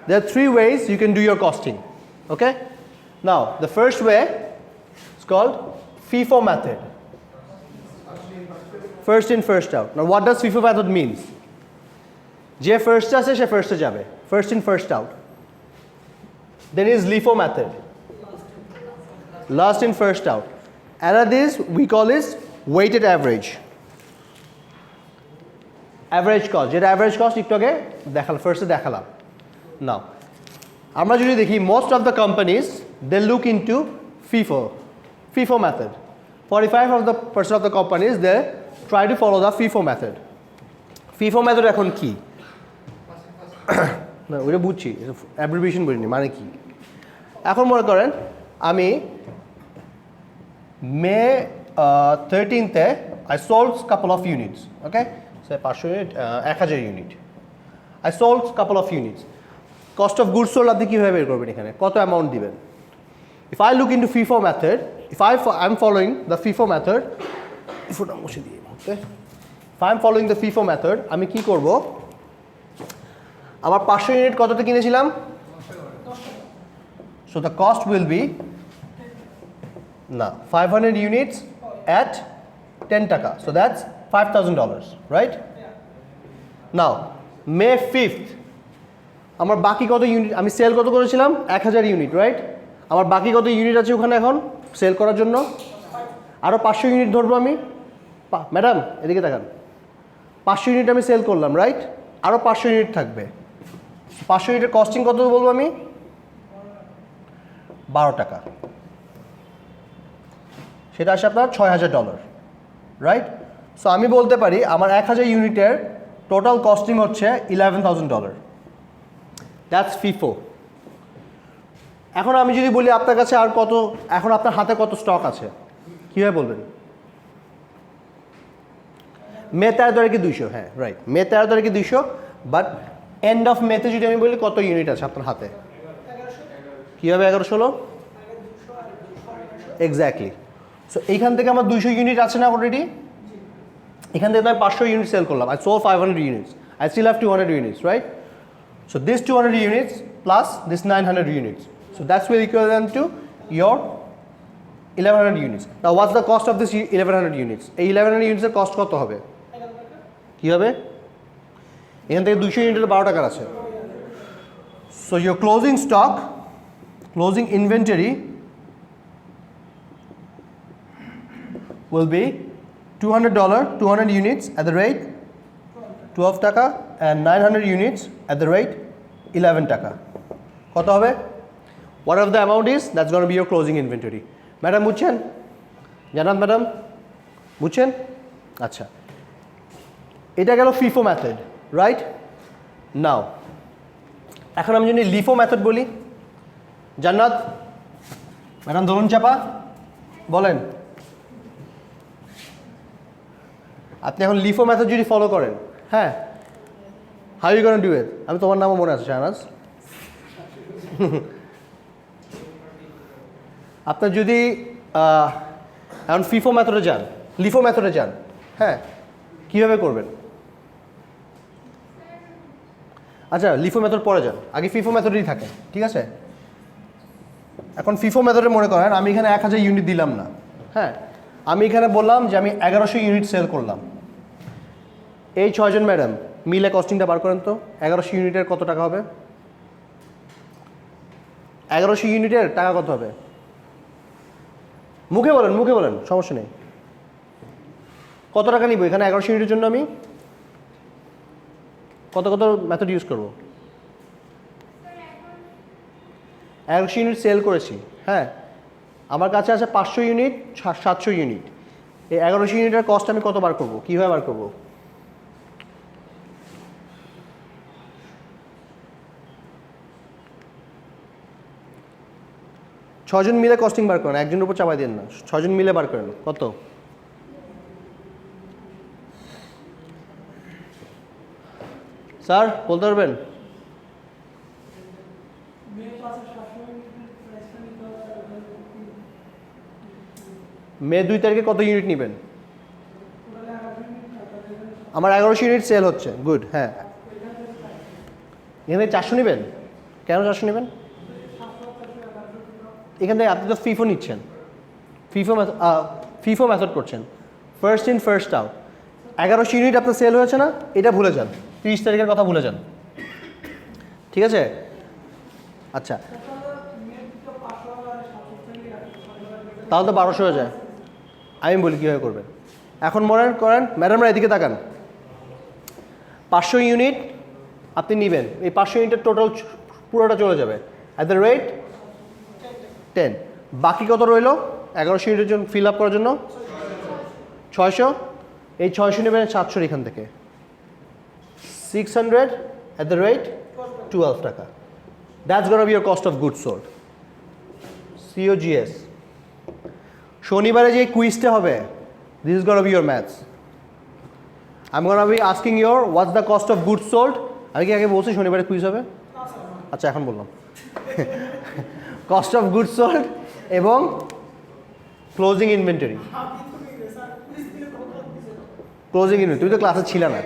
there are three ways you can do your costing. Okay? Now, the first way is called FIFO method. First in, first out. Now, what does FIFO method means? যে first আছে সে ফার্স্টে যাবে, first in first out. Then is LIFO method, last in first out. Another is we call is weighted average, average cost, যেটা average cost একটু আগে দেখালাম, ফার্স্টে দেখালাম। Now আমরা যদি দেখি most of the companies they look into FIFO method. 45% of the companies they try to follow the FIFO method. FIFO method এখন কি? না ওটা বুঝছি, অ্যাব্রিভিয়েশন বলিনি, মানে কি। এখন মনে করেন আমি মে 13th I sold couple of units, okay, so 500 unit, 1000 unit I sold couple of units. Cost of goods sold আপনি কীভাবে বের করবেন, এখানে কত অ্যামাউন্ট দিবেন? If I look into FIFO method, if I'm following the FIFO method, if I'm following the FIFO method, আমি কি করব, আমার 500 ইউনিট কততে কিনেছিলাম, so the cost will be না 500 units at 10 টাকা, so that's $5,000, right? Now May 5th আমার বাকি কত ইউনিট, আমি সেল কত করেছিলাম, 1000 ইউনিট, রাইট? আমার বাকি কত ইউনিট আছে ওখানে এখন সেল করার জন্য, আরও 500 ইউনিট ধরবো আমি। ম্যাডাম এদিকে তাকান, 500 ইউনিট আমি সেল করলাম, রাইট? আরও 500 ইউনিট থাকবে, 500 ইউনিটের কস্টিং কত বলবো আমি, 12 টাকা, সেটা আসে আপনার $6000, রাইট? সো আমি বলতে পারি আমার 1000 ইউনিটের টোটাল কস্টিং হচ্ছে $11,000, দ্যাটস FIFO। এখন আমি যদি বলি আপনার কাছে আর কত, এখন আপনার হাতে কত স্টক আছে, কীভাবে বলবেন? মে 13 তারিখে 200, হ্যাঁ রাইট, মে 13 তারিখে 200, বাট এন্ড অফ মেতে যদি আমি বলি কত ইউনিট আছে আপনার হাতে, কীভাবে 1100 হলো? এক্স্যাক্টলি। সো এইখান থেকে আমার 200 ইউনিট আছে না অলরেডি, এখান থেকে আমি 500 ইউনিট সেল করলাম, I sold 500 units, I still have 200 units, right? So this 200 units plus this 900 units, so that's will equivalent to your 1100 units. Now what's the cost of this 1100 units? এই 1100 units এর cost কত হবে, কি হবে? এখান থেকে 200 ইউনিটের 12 টাকার আছে, so your closing stock, closing inventory will be $200, 200 units at the rate 12 টাকা, and 900 units at the rate 11 টাকা। কত হবে? Whatever the amount is, that's going to be your closing inventory. Madam বুঝছেন? জানান ম্যাডাম, বুঝছেন? আচ্ছা, এটা গেল FIFO মেথড, রাইট? নাও এখন আমি যদি LIFO মেথড বলি, জান্নাত ম্যাডাম ধরুন চাপা বলেন, আপনি এখন LIFO মেথড যদি ফলো করেন, হ্যাঁ, how you gonna do it? আমি তোমার নামও মনে আছে শাহনাজ। আপনার যদি এখন FIFO মেথডে যান, LIFO মেথডে যান, হ্যাঁ, কীভাবে করবেন? আচ্ছা LIFO মেথড পরে যান, আগে FIFO মেথডেই থাকে, ঠিক আছে? এখন FIFO মেথডে মনে করেন আমি এখানে 1000 ইউনিট দিলাম না, হ্যাঁ, আমি এখানে বললাম যে আমি 1100 ইউনিট সেল করলাম। এই 6 জন ম্যাডাম মিলে কস্টিংটা বার করেন তো, 1100 ইউনিটের কত টাকা হবে? 1100 ইউনিটের টাকা কত হবে? মুখে বলেন, মুখে বলেন, সমস্যা নেই। কত টাকা নিব এখানে 1100 ইউনিটের জন্য? আমি কত কত মেথড ইউজ করব? 1100 ইউনিট সেল করেছি, হ্যাঁ, আমার কাছে আছে 500 ইউনিট, 700 ইউনিট, এই 1100 ইউনিটের কস্ট আমি কত বার করবো, কীভাবে বার করবো? ছজন মিলে কস্টিং বার করেন, একজনের উপর চাপাই দেন না, 6 জন মিলে বার করেন। কত? স্যার বলতে পারবেন? মে 2 তারিখে কত ইউনিট নেবেন? আমার 1100 ইউনিট সেল হচ্ছে, গুড, হ্যাঁ। এখানে 400 নেবেন, কেন 400 নেবেন? এখান থেকে আপনি তো ফিফো নিচ্ছেন, ফিফো মেথড করছেন, first in first out. 1100 unit আপনার সেল হয়েছে না, এটা ভুলে যান, 30 তারিখের কথা ভুলে যান, ঠিক আছে? আচ্ছা, তাহলে তো 1200 হয়ে যায়। আমি বলি কীভাবে করবেন। এখন মনে করেন ম্যাডামরা এদিকে তাকান, 500 ইউনিট আপনি নেবেন, এই 500 ইউনিটের টোটাল পুরোটা চলে যাবে অ্যাট দ্য রেট 10। বাকি কত রইল 1100 ইউনিটের জন্য ফিল আপ করার জন্য? 600। এই 600 নেবেন 700 এখান থেকে, 600 অ্যাট দ্য রেট 12 টাকা। That's gonna be your cost of goods sold, COGS। শনিবারে যে কুইজটা হবে, this is gonna be your maths. I am gonna be asking your what's the cost of goods sold. আমি কি আগে বলছি শনিবারে কুইজ হবে? আচ্ছা, এখন বললাম কস্ট অফ গুডস সোল্ড এবং ক্লোজিং ইনভেন্টরি। ক্লোজিং ইনভেন্টরি, তুমি তো ক্লাসে ছিল না,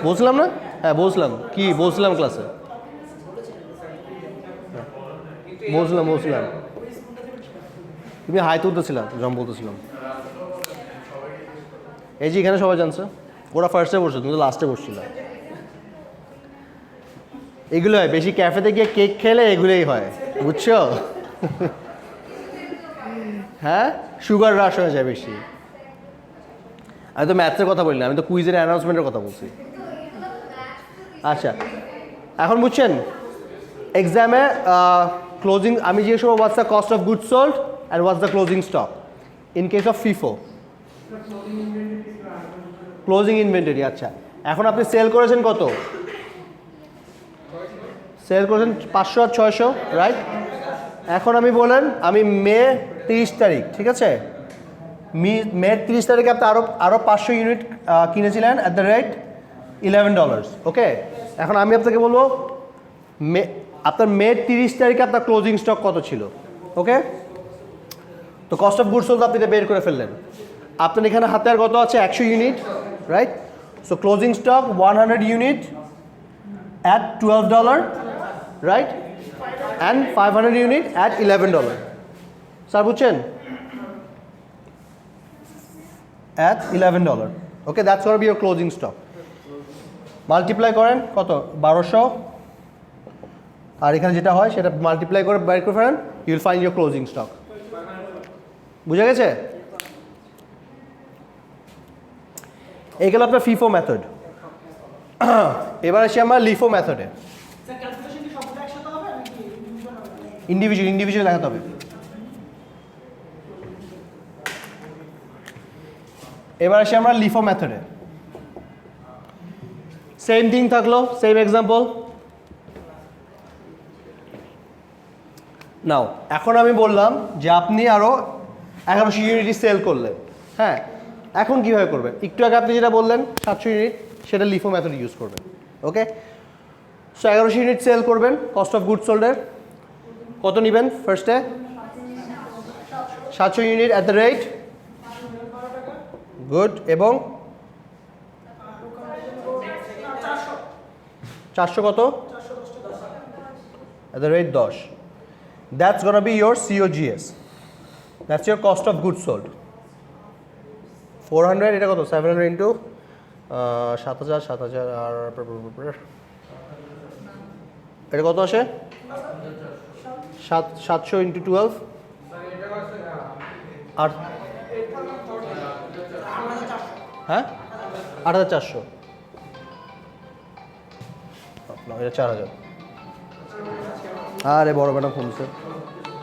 বলছিলাম না? হ্যাঁ বলছিলাম, কি বলছিলাম ক্লাসে? বলছিলাম তুমি হাই তুলতেছিলাম যখন বলতেছিলাম। এই যে এখানে সবাই জানছে, ওরা ফার্স্টে বসছে, তুমি তো লাস্টে বসছিল। এগুলো হয় বেশি, ক্যাফেতে গিয়ে কেক খেলে এগুলোই হয়, বুঝছো? হ্যাঁ, সুগার রাশ হয়ে যায় বেশি। আমি তো ম্যাথসের কথা বলি না, আমি তো কুইজের অ্যানাউন্সমেন্টের কথা বলছি। আচ্ছা, এখন বুঝছেন এক্সামে ক্লোজিং আমি জিজ্ঞেস করবো what's the cost of goods sold and what's the closing stock in case of FIFO. Closing inventory. আচ্ছা, এখন আপনি সেল করেছেন কত? সেল করেছেন 500 আর 600, রাইট? এখন আমি বলেন আমি মে 30 তারিখ, ঠিক আছে, মে 30 তারিখে আপনি আরও 500 ইউনিট কিনেছিলেন অ্যাট দ্য রেট $11, ওকে? এখন আমি আপনাকে বলবো আপনার মে 30 তারিখে আপনার ক্লোজিং স্টক কত ছিল, ওকে? তো কস্ট অফ গুডস সোল্ড আপনি এটা বের করে ফেললেন। আপনার এখানে হাতে আর কত আছে? 100 unit, right? So closing stock 100 unit at $12, right? And 500 unit at $11. Sir বুঝছেন? At $11. Okay, that's going to be your closing stock. Multiply করেন কত? 1200। আর এখানে যেটা হয় সেটা মাল্টিপ্লাই করে বের করে ফেলেন, you will find your closing stock. বুঝা গেছে? এই গেল আপনার ফিফো মেথড। এবার আসি আমরা লিফো মেথডে। ইন্ডিভিজুয়াল দেখাতে হবে। এবার আসি আমরা লিফো মেথডে। সেম থিং থাকলো, সেম এক্সাম্পল। নাও এখন আমি বললাম যে আপনি আরও 1100 ইউনিট সেল করলেন, হ্যাঁ? এখন কীভাবে করবেন? একটু আগে আপনি যেটা বললেন 700 ইউনিট, সেটা লিফো মেথড ইউজ করবেন, ওকে? সো 1100 ইউনিট সেল করবেন, কস্ট অফ গুড সোল্ডের কত নেবেন? ফার্স্টে 700 unit at the rate good, এবং 400 কত? At the rate 10। That's gonna be your COGS, that's your cost of good sold. 400, এটা কত? 700 ইন্টু 7000 আর এটা কত আসে? 700 ইন্টু 12 আর হ্যাঁ 8400, এটা 4000। আরে বড় ম্যাডাম ফোন দিচ্ছে।